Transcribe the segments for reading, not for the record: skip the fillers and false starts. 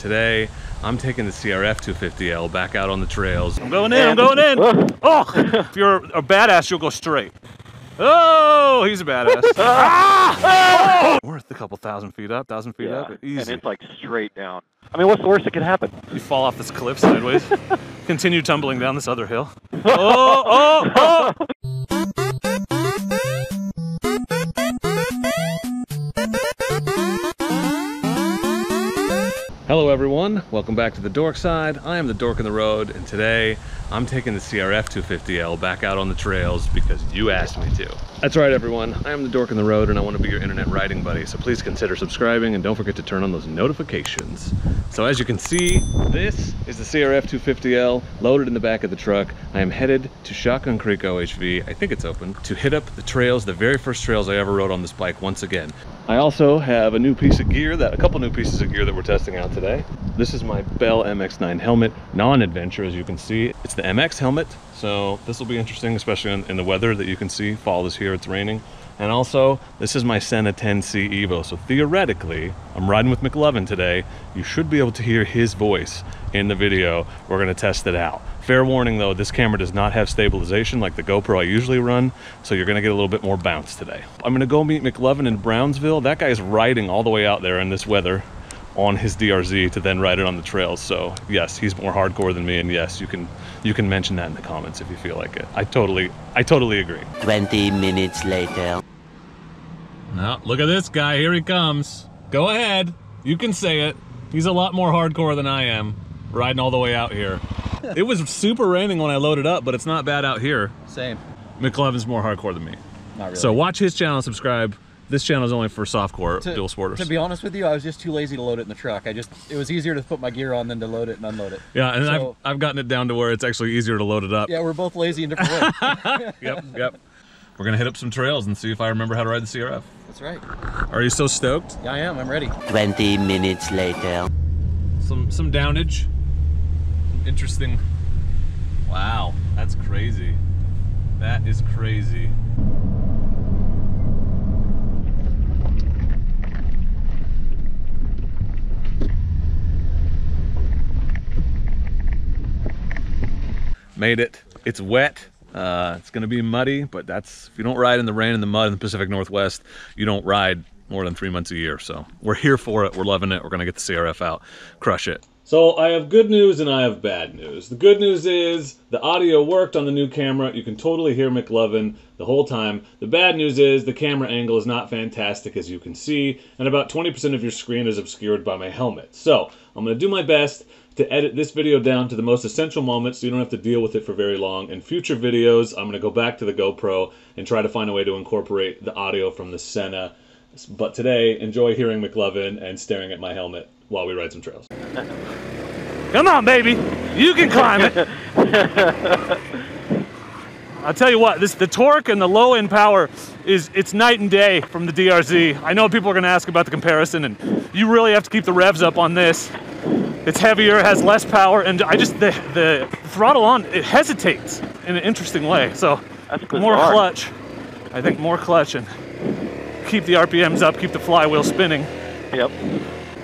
Today, I'm taking the CRF250L back out on the trails. I'm going in, I'm going in! Oh! If you're a badass, you'll go straight. Oh, he's a badass. Ah! Oh! Worth a couple thousand feet up, up. Easy. And it's like straight down. I mean, what's the worst that could happen? You fall off this cliff sideways. Continue tumbling down this other hill. Oh, oh, oh! Hello everyone, welcome back to the Dork side. I am the Dork in the Road, and today I'm taking the CRF250L back out on the trails because you asked me to. That's right everyone, I am the Dork in the Road and I want to be your internet riding buddy, so please consider subscribing and don't forget to turn on those notifications. So as you can see, this is the CRF250L loaded in the back of the truck. I am headed to Shotgun Creek OHV, I think it's open, to hit up the trails, the very first trails I ever rode on this bike once again. I also have a new piece of gear, a couple new pieces of gear that we're testing out today. This is my Bell MX-9 helmet, non-adventure as you can see. It's the MX helmet, so this will be interesting, especially in the weather that you can see. Fall is here, it's raining. And also, this is my Senna 10C Evo, so theoretically, I'm riding with Mclovin today. You should be able to hear his voice in the video. We're gonna test it out. Fair warning though, this camera does not have stabilization like the GoPro I usually run, so you're gonna get a little bit more bounce today. I'm gonna go meet Mclovin in Brownsville. That guy's riding all the way out there in this weather on his DRZ to then ride it on the trails. So yes, he's more hardcore than me, and yes, you can mention that in the comments if you feel like it. I totally agree. 20 minutes later. Now, look at this guy, here he comes. Go ahead, you can say it. He's a lot more hardcore than I am, riding all the way out here. It was super raining when I loaded up, but it's not bad out here. Same. Mclovin's more hardcore than me. Not really. So watch his channel, subscribe. This channel is only for softcore dual sporters. To be honest with you, I was just too lazy to load it in the truck. It was easier to put my gear on than to load it and unload it. Yeah, and so, I've gotten it down to where it's actually easier to load it up. Yeah, we're both lazy in different ways. Yep. We're gonna hit up some trails and see if I remember how to ride the CRF. That's right. Are you so stoked? Yeah, I am. I'm ready. 20 minutes later. Some downage. Interesting. Wow, that's crazy. That is crazy. Made it. It's wet. It's gonna be muddy, but that's, if you don't ride in the rain and the mud in the Pacific Northwest, you don't ride more than 3 months a year. So we're here for it. We're loving it. We're gonna get the CRF out, crush it. So I have good news and I have bad news. The good news is the audio worked on the new camera. You can totally hear Mclovin the whole time. The bad news is the camera angle is not fantastic, as you can see, and about 20% of your screen is obscured by my helmet. So I'm gonna do my best to edit this video down to the most essential moments so you don't have to deal with it for very long. In future videos, I'm gonna go back to the GoPro and try to find a way to incorporate the audio from the Senna. But today, enjoy hearing Mclovin and staring at my helmet while we ride some trails. Come on, baby, you can climb it. I'll tell you what, the torque and the low end power it's night and day from the DRZ. I know people are gonna ask about the comparison, and you really have to keep the revs up on this. It's heavier, it has less power, and the throttle on, it hesitates in an interesting way. So more clutch, I think more clutch, and keep the RPMs up, keep the flywheel spinning. Yep.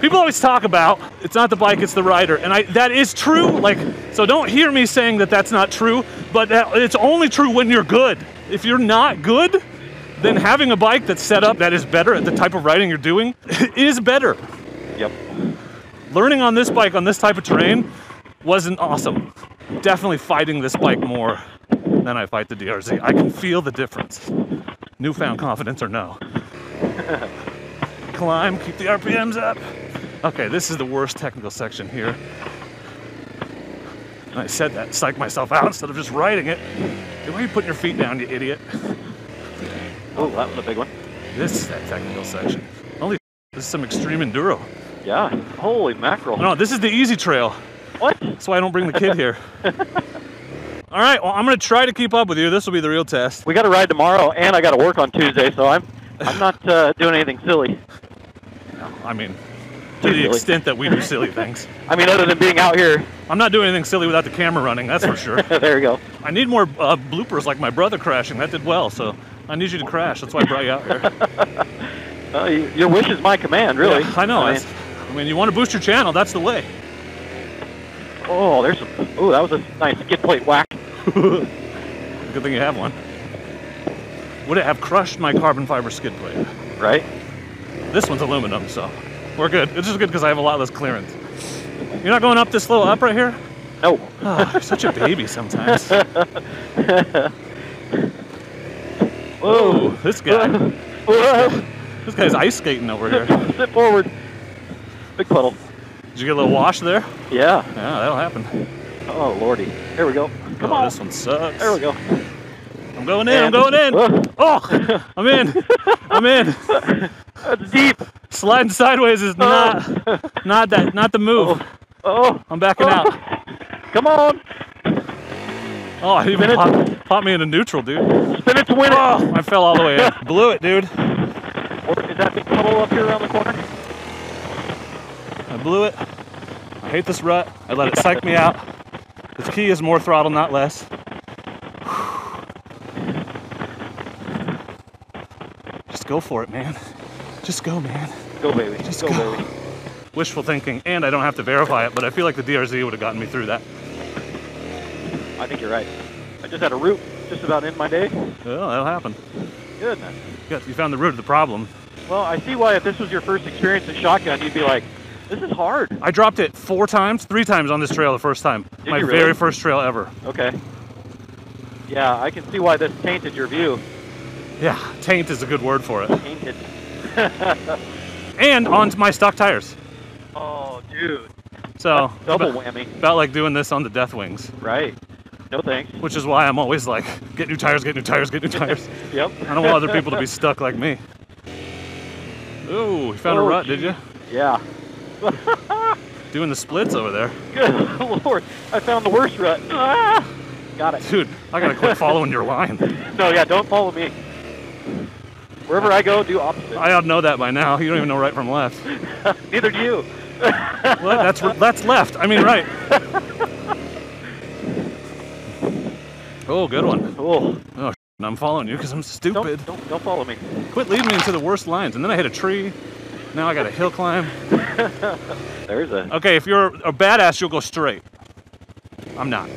People always talk about, it's not the bike, it's the rider, and that is true. Like, so don't hear me saying that that's not true, but it's only true when you're good. If you're not good, then having a bike that's set up that is better at the type of riding you're doing is better. Yep. Learning on this bike on this type of terrain wasn't awesome. Definitely fighting this bike more than I fight the DRZ. I can feel the difference. Newfound confidence or no. Climb, keep the RPMs up. Okay, this is the worst technical section here. And I said that, psyched myself out instead of just riding it. Why are you putting your feet down, you idiot? Oh, that was a big one. This is that technical section. Holy, this is some extreme enduro. Yeah, holy mackerel. No, this is the easy trail. What? That's why I don't bring the kid here. All right, well, I'm gonna try to keep up with you. This will be the real test. We got to ride tomorrow, and I got to work on Tuesday, so I'm not doing anything silly. No, I mean, to the extent that we do silly things. I mean, other than being out here. I'm not doing anything silly without the camera running, that's for sure. There you go. I need more bloopers like my brother crashing. That did well, so I need you to crash. That's why I brought you out here. Your wish is my command, really. Yeah, I know. I mean, you want to boost your channel, that's the way. Oh, there's some. Oh, that was a nice skid plate whack. Good thing you have one. Would it have crushed my carbon fiber skid plate? Right? This one's aluminum, so we're good. It's just good because I have a lot less clearance. You're not going up this little up right here? No. Oh, you're such a baby sometimes. Whoa, this guy. Whoa. This guy's ice skating over here. Sit forward. Big puddle. Did you get a little wash there? Yeah. Yeah, that'll happen. Oh, lordy. Here we go. Come on. This one sucks. There we go. I'm going in, I'm going in. Oh, I'm in. I'm in. That's deep. Sliding sideways is not the move. Oh. I'm backing out. Come on. Oh, I even popped me into neutral, dude. Spin it to win it. Oh, I fell all the way in. Blew it, dude. Or is that big puddle up here around the corner? I blew it. I hate this rut. I let it psych me out. The key is more throttle, not less. Just go for it, man. Just go, man. Go, baby. Just go, go. baby. Wishful thinking, and I don't have to verify it, but I feel like the DRZ would have gotten me through that. I think you're right. I just had a root just about in my day. Well, that'll happen. Goodness. Good, you found the root of the problem. Well, I see why if this was your first experience in shotgun, you'd be like, this is hard. I dropped it 3 times on this trail the first time. Did My you really? very first trail ever. Okay. Yeah, I can see why this tainted your view. Yeah, taint is a good word for it. Tainted. And on my stock tires. Oh, dude. So Double whammy. About like doing this on the Death Wings. Right. No thanks. Which is why I'm always like, get new tires, get new tires, get new tires. Yep. I don't want other people to be stuck like me. Ooh, you found a rut, did you? Yeah. Doing the splits over there. Good Lord. I found the worst rut. Ah! Got it. Dude, I gotta quit following your line. No, yeah, don't follow me. Wherever I go, do opposite. I ought to know that by now. You don't even know right from left. Neither do you. Well, that's left. I mean right. Oh, good one. Oh, I'm following you because I'm stupid. Don't follow me. Quit leading me into the worst lines. And then I hit a tree. Now I got a hill climb. There's a... Okay, if you're a badass, you'll go straight. I'm not.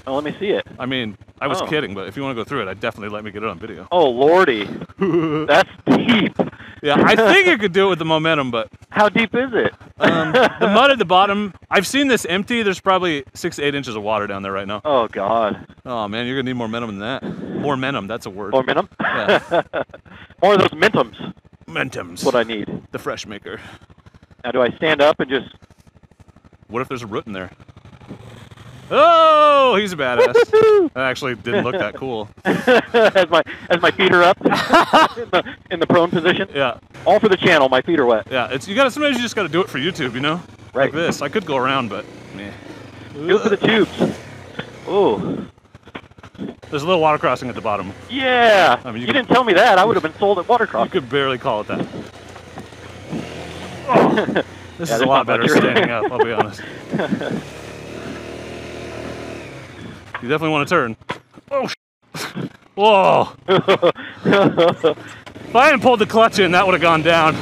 Oh, let me see it. I mean, I was kidding, but if you want to go through it, I'd definitely let me get it on video. Oh, lordy. That's deep. Yeah, I think you could do it with the momentum, but... How deep is it? The mud at the bottom, I've seen this empty. There's probably 6 to 8 inches of water down there right now. Oh, God. Oh, man, you're going to need more momentum than that. More momentum, that's a word. More mintum? Yeah. More of those mentums. Mentums. That's what I need. The fresh maker. Now, do I stand up and just... What if there's a root in there? Oh, he's a badass. That actually didn't look that cool. as my feet are up in the prone position. Yeah. All for the channel. My feet are wet. Yeah. Sometimes you just gotta do it for YouTube, you know? Right. Like this. I could go around, but meh. Do it for the tubes. Oh. There's a little water crossing at the bottom. Yeah. I mean, you didn't tell me that. I would have been sold at water You crossing. could barely call it that. Oh, this is a lot better standing up, I'll be honest. You definitely want to turn. Oh, whoa. If I hadn't pulled the clutch in, that would have gone down.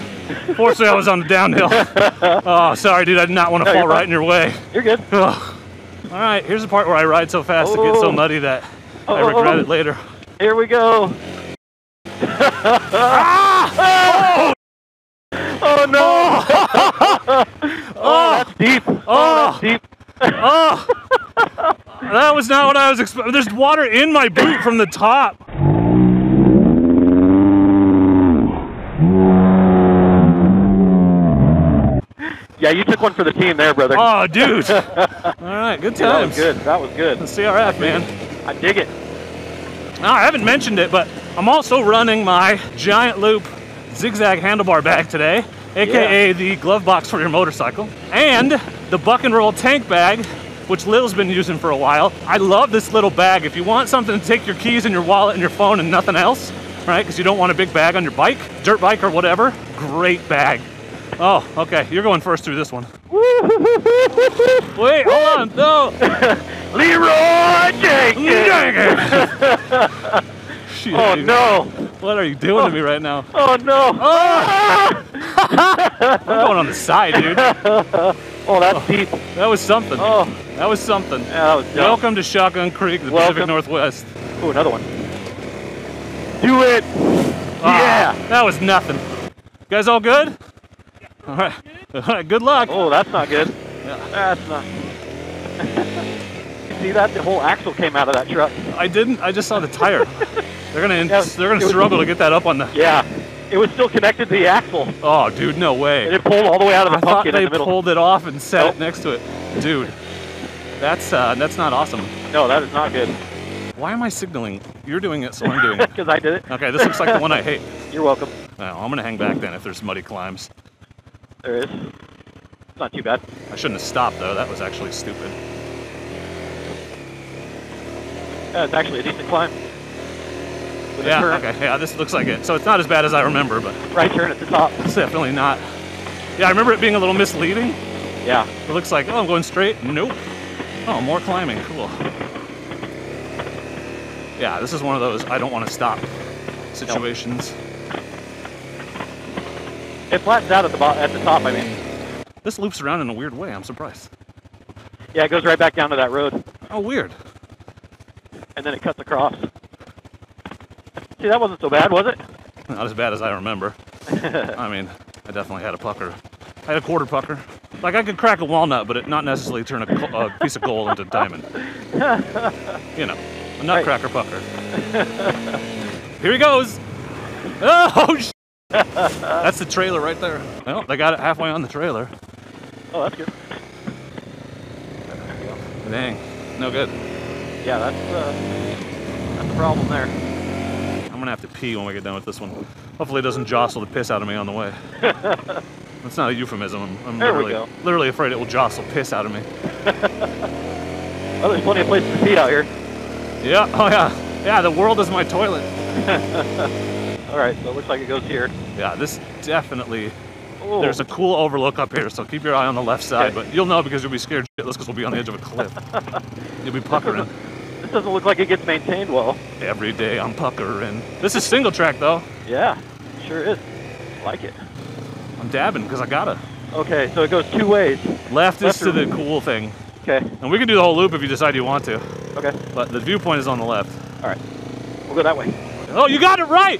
Fortunately, I was on the downhill. Oh, sorry, dude. I did not want to fall right in your way. You're good. Oh. All right, here's the part where I ride so fast it gets so muddy that I regret it later. Here we go. Ah! Oh, no. Oh, that's deep. Oh, that's deep. Oh, that was not what I was expecting. There's water in my boot from the top. Yeah, you took one for the team there, brother. Oh, dude. All right, good times. That was good. The CRF, man. I dig it. Now, I haven't mentioned it, but I'm also running my Giant Loop zigzag handlebar bag today, aka the glove box for your motorcycle, and the Buck and Roll tank bag, which Lil's been using for a while. I love this little bag. If you want something to take your keys and your wallet and your phone and nothing else, right? Because you don't want a big bag on your bike, dirt bike or whatever, great bag. Oh, okay, you're going first through this one. Wait, hold on, no. Leroy Jenkins! Shit, oh, no. What are you doing to me right now? Oh, no. Oh! I'm going on the side, dude. Oh, that's deep. That was something. Oh. That was something. Yeah, that was dumb. Welcome to Shotgun Creek, the Pacific Northwest. Oh, another one. Do it. Ah, Yeah. that was nothing. You guys all good? All right. All right. Good luck. Oh, that's not good. Yeah. That's not. See that? The whole axle came out of that truck. I didn't. I just saw the tire. They're gonna Yeah, struggle to get that up on the. Yeah. It was still connected to the axle. Oh, dude, no way. And it pulled all the way out of the I thought pumpkin they in the middle. pulled it off and set Nope. it next to it. Dude, that's not awesome. No, that is not good. Why am I signaling? You're doing it, so I'm doing it. Because I did it. Okay, this looks like the one I hate. You're welcome. Well, I'm gonna hang back then if there's muddy climbs. There is. It's not too bad. I shouldn't have stopped though. That was actually stupid. Yeah, it's actually a decent climb. With a Yeah. turn. Okay. Yeah. This looks like it. So it's not as bad as I remember, but Right turn at the top. it's definitely not. Yeah, I remember it being a little misleading. Yeah. It looks like, oh, I'm going straight. Nope. Oh, more climbing. Cool. Yeah, this is one of those I don't want to stop situations. It flattens out at the top, I mean. This loops around in a weird way. I'm surprised. Yeah, it goes right back down to that road. Oh, weird. And then it cuts across. See, that wasn't so bad, was it? Not as bad as I remember. I mean, I definitely had a pucker. I had a quarter pucker. Like, I could crack a walnut, but it not necessarily turn a piece of gold into diamond. You know, a nutcracker pucker. Here he goes. Oh, sh! That's the trailer right there. Well, they got it halfway on the trailer. Oh, that's good. Dang, no good. Yeah, that's the problem there. I'm gonna have to pee when we get done with this one. Hopefully it doesn't jostle the piss out of me on the way. That's not a euphemism. I'm There we go. literally afraid it will jostle piss out of me. Well, there's plenty of places to pee out here. Yeah, oh yeah. Yeah, the world is my toilet. All right, so it looks like it goes here. Yeah, this definitely, Oh. there's a cool overlook up here, so keep your eye on the left side, Okay. but you'll know because you'll be scared shitless because we'll be on the edge of a cliff. You'll be puckering. This doesn't look like it gets maintained well. Every day I'm puckering. This is single track though. Yeah, sure is. Like it. I'm dabbing because I gotta. Okay, so it goes two ways. Left is Left to or- the cool thing. Okay, And we can do the whole loop if you decide you want to, okay. but the viewpoint is on the left. All right, we'll go that way. Oh, you got it right!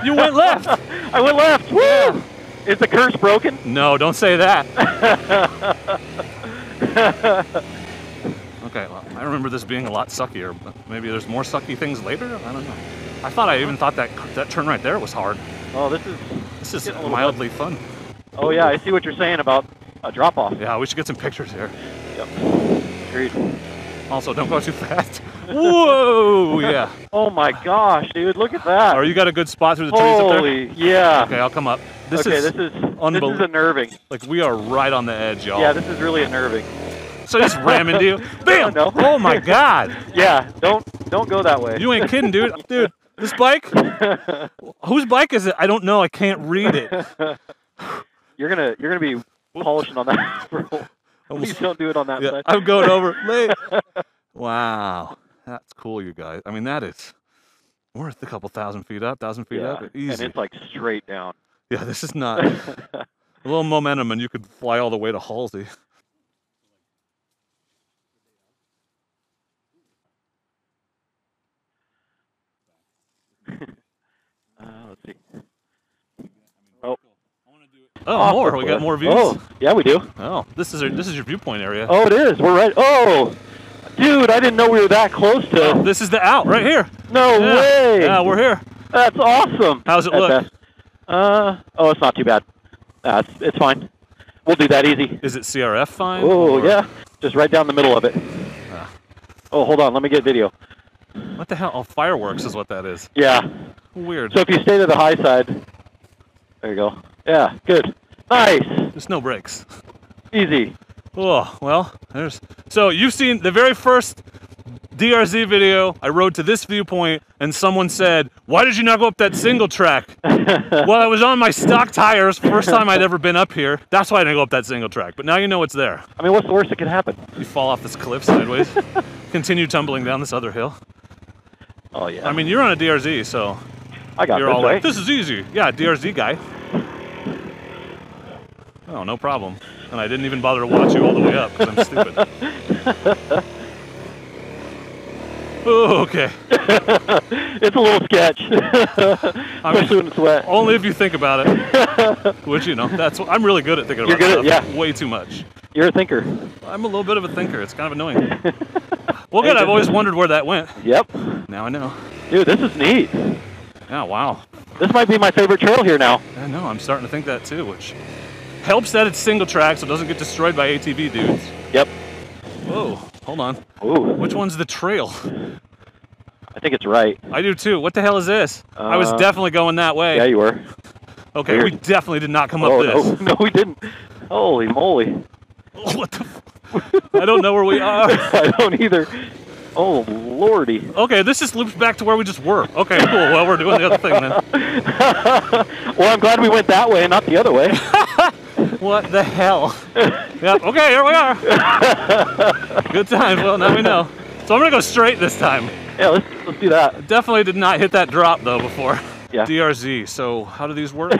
You went left! I went left. Woo! Yeah. Is the curse broken? No, don't say that. Okay, well, I remember this being a lot suckier, but maybe there's more sucky things later? I don't know. I thought I even thought that turn right there was hard. Oh, This is getting a little mildly fun. Oh yeah, I see what you're saying about a drop off. Yeah, we should get some pictures here. Yep. Agreed. Also, don't go too fast. Whoa, yeah. Oh my gosh, dude, look at that. Oh, you got a good spot through the trees up there? Holy, yeah. Okay, I'll come up. This Okay, is this is unbelievable. unnerving. Like, we are right on the edge, y'all. Yeah, this is really unnerving. So just ram into you. Bam! No. Oh my God. Yeah, don't go that way. You ain't kidding, dude. Dude, this bike? Whose bike is it? I don't know. I can't read it. You're gonna be polishing on that. Please don't do it on that Yeah, side. I'm going over. Wow. That's cool, you guys. I mean, that is worth a couple 1,000 feet up, 1,000 feet Yeah, up. and Easy. it's like straight down. Yeah, this is not. A little momentum and you could fly all the way to Halsey. Let's see. Oh, Oh, more. We got more views. Oh, yeah, we do. Oh, this is your viewpoint area. Oh, it is. We're right. Oh, dude, I didn't know we were that close to. Oh, this is the out right here. No Yeah. way. Yeah, we're here. That's awesome. How's it At look? best. Oh, it's not too bad. It's fine. We'll do that easy. Is it CRF fine? Oh, or- yeah. Just right down the middle of it. Ah. Oh, hold on. Let me get video. What the hell? Oh, fireworks is what that is. Yeah. Weird. So if you stay to the high side, there you go. Yeah, good. Nice. There's no brakes. Easy. Oh, well, there's... So you've seen the very first DRZ video, I rode to this viewpoint, and someone said, why did you not go up that single track? Well, I was on my stock tires, first time I'd ever been up here. That's why I didn't go up that single track. But now you know it's there. I mean, what's the worst that could happen? You fall off this cliff sideways, continue tumbling down this other hill. Oh, yeah. I mean, you're on a DRZ, so I got you're this, all right? like, this is easy. Yeah, DRZ guy. Oh, no problem. And I didn't even bother to watch you all the way up because I'm stupid. Oh, okay. It's a little sketch. Especially when it's wet. Only if you think about it. Which, you know, I'm really good at thinking about You're good stuff. yeah. Way too much. You're a thinker. I'm a little bit of a thinker. It's kind of annoying. Well, good. I've always wondered where that went. Yep. Now I know. Dude, this is neat. Yeah, wow. This might be my favorite trail here now. I know. I'm starting to think that too, which helps that it's single track so it doesn't get destroyed by ATV dudes. Yep. Whoa. Hold on. Ooh. Which one's the trail? I think it's right. I do too. What the hell is this? I was definitely going that way. Yeah, you were. Okay, Weird. we definitely did not come up this. No, we didn't. Holy moly. What the I don't know where we are. I don't either. Oh, lordy. Okay, this just loops back to where we just were. Okay, cool. Well, we're doing the other thing then. Well, I'm glad we went that way and not the other way. What the hell? Yep, okay, here we are. Good times. Well, now we know. So I'm going to go straight this time. Yeah, let's do that. Definitely did not hit that drop, though, before. Yeah. DRZ. So how do these work?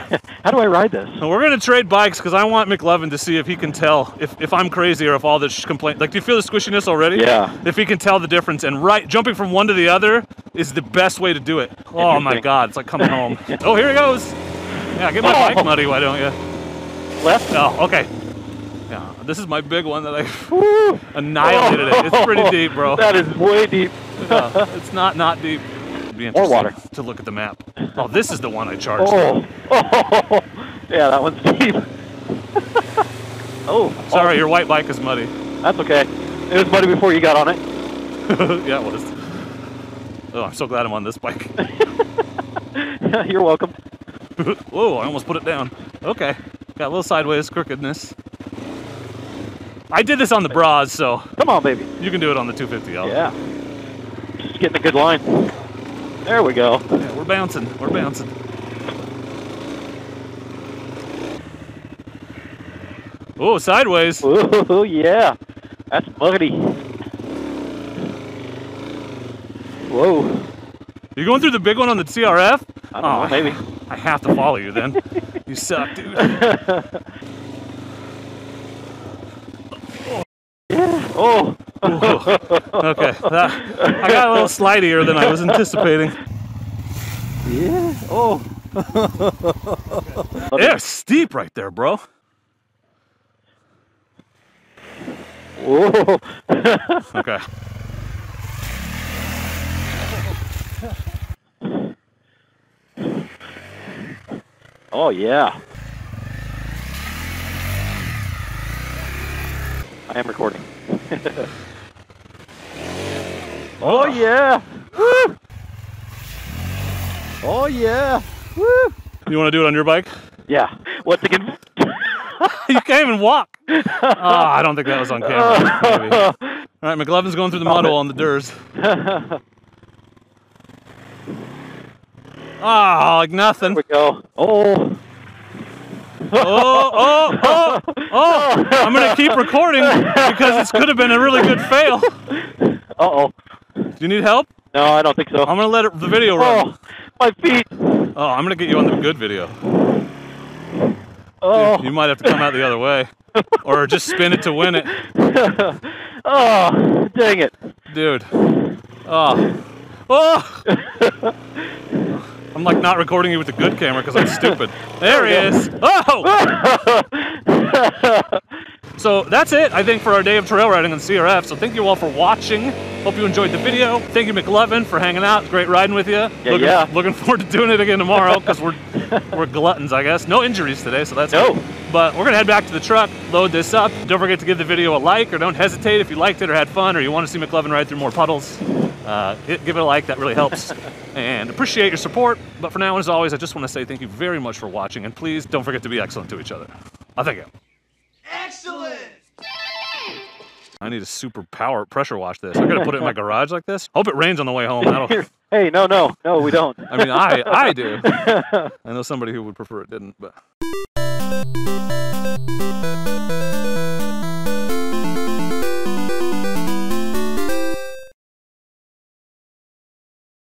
How do I ride this? Well, we're going to trade bikes because I want Mclovin to see if he can tell if I'm crazy or if all this complaint. Like, do you feel the squishiness already? Yeah. If he can tell the difference. And jumping from one to the other is the best way to do it. Oh, my God. It's like coming home. Oh, here he goes. Yeah, get my bike muddy, why don't you? Left? Oh, okay. Yeah, this is my big one that I annihilated it. It's pretty deep, bro. That is way deep. It's not deep. It'd be More interesting water. to look at the map. Oh, this is the one I charged. Oh. Yeah, that one's deep. Oh. Sorry, your white bike is muddy. That's okay. It was muddy before you got on it. Yeah, it was. Oh, I'm so glad I'm on this bike. You're welcome. Whoa, I almost put it down. Okay, got a little sideways crookedness. I did this on the bras, so Come on, baby. you can do it on the 250L. Yeah. Just getting a good line. There we go. Yeah, we're bouncing. We're bouncing. Oh, sideways. Oh, yeah. That's muddy. Whoa. You going through the big one on the CRF? I don't know, maybe. I have to follow you then. You suck, dude. Oh. Okay, I got a little slidier than I was anticipating. Yeah. Oh. Yeah, steep right there, bro. Whoa. Okay. Oh, yeah. I am recording. Oh, yeah. Woo. Oh, yeah. Woo. You want to do it on your bike? Yeah. Once again. You can't even walk. Oh, I don't think that was on camera. Maybe. All right, Mclovin's going through the mud hole on the DRZ. Oh, like nothing. There we go. Oh. Oh. I'm going to keep recording because this could have been a really good fail. Uh-oh. Do you need help? No, I don't think so. I'm going to let the video run. Oh, my feet. Oh, I'm going to get you on the good video. Oh. Dude, you might have to come out the other way. Or just spin it to win it. Oh, dang it. Dude. Oh. Oh! I'm like not recording you with the good camera because I'm stupid. There he is. Oh! So that's it, I think, for our day of trail riding on CRF. So thank you all for watching. Hope you enjoyed the video. Thank you, Mclovin, for hanging out. It's great riding with you. Looking forward to doing it again tomorrow because we're gluttons, I guess. No injuries today, so that's good. But we're gonna head back to the truck, load this up. Don't forget to give the video a like, or don't hesitate if you liked it or had fun, or you want to see Mclovin ride through more puddles. Give it a like, that really helps. And appreciate your support. But for now, as always, I just want to say thank you very much for watching, and please don't forget to be excellent to each other. Thank you. Excellent! I need a super power pressure wash this. I gotta put it in my garage like this. Hope it rains on the way home. Hey, no, we don't. I mean, I do. I know somebody who would prefer it didn't, but.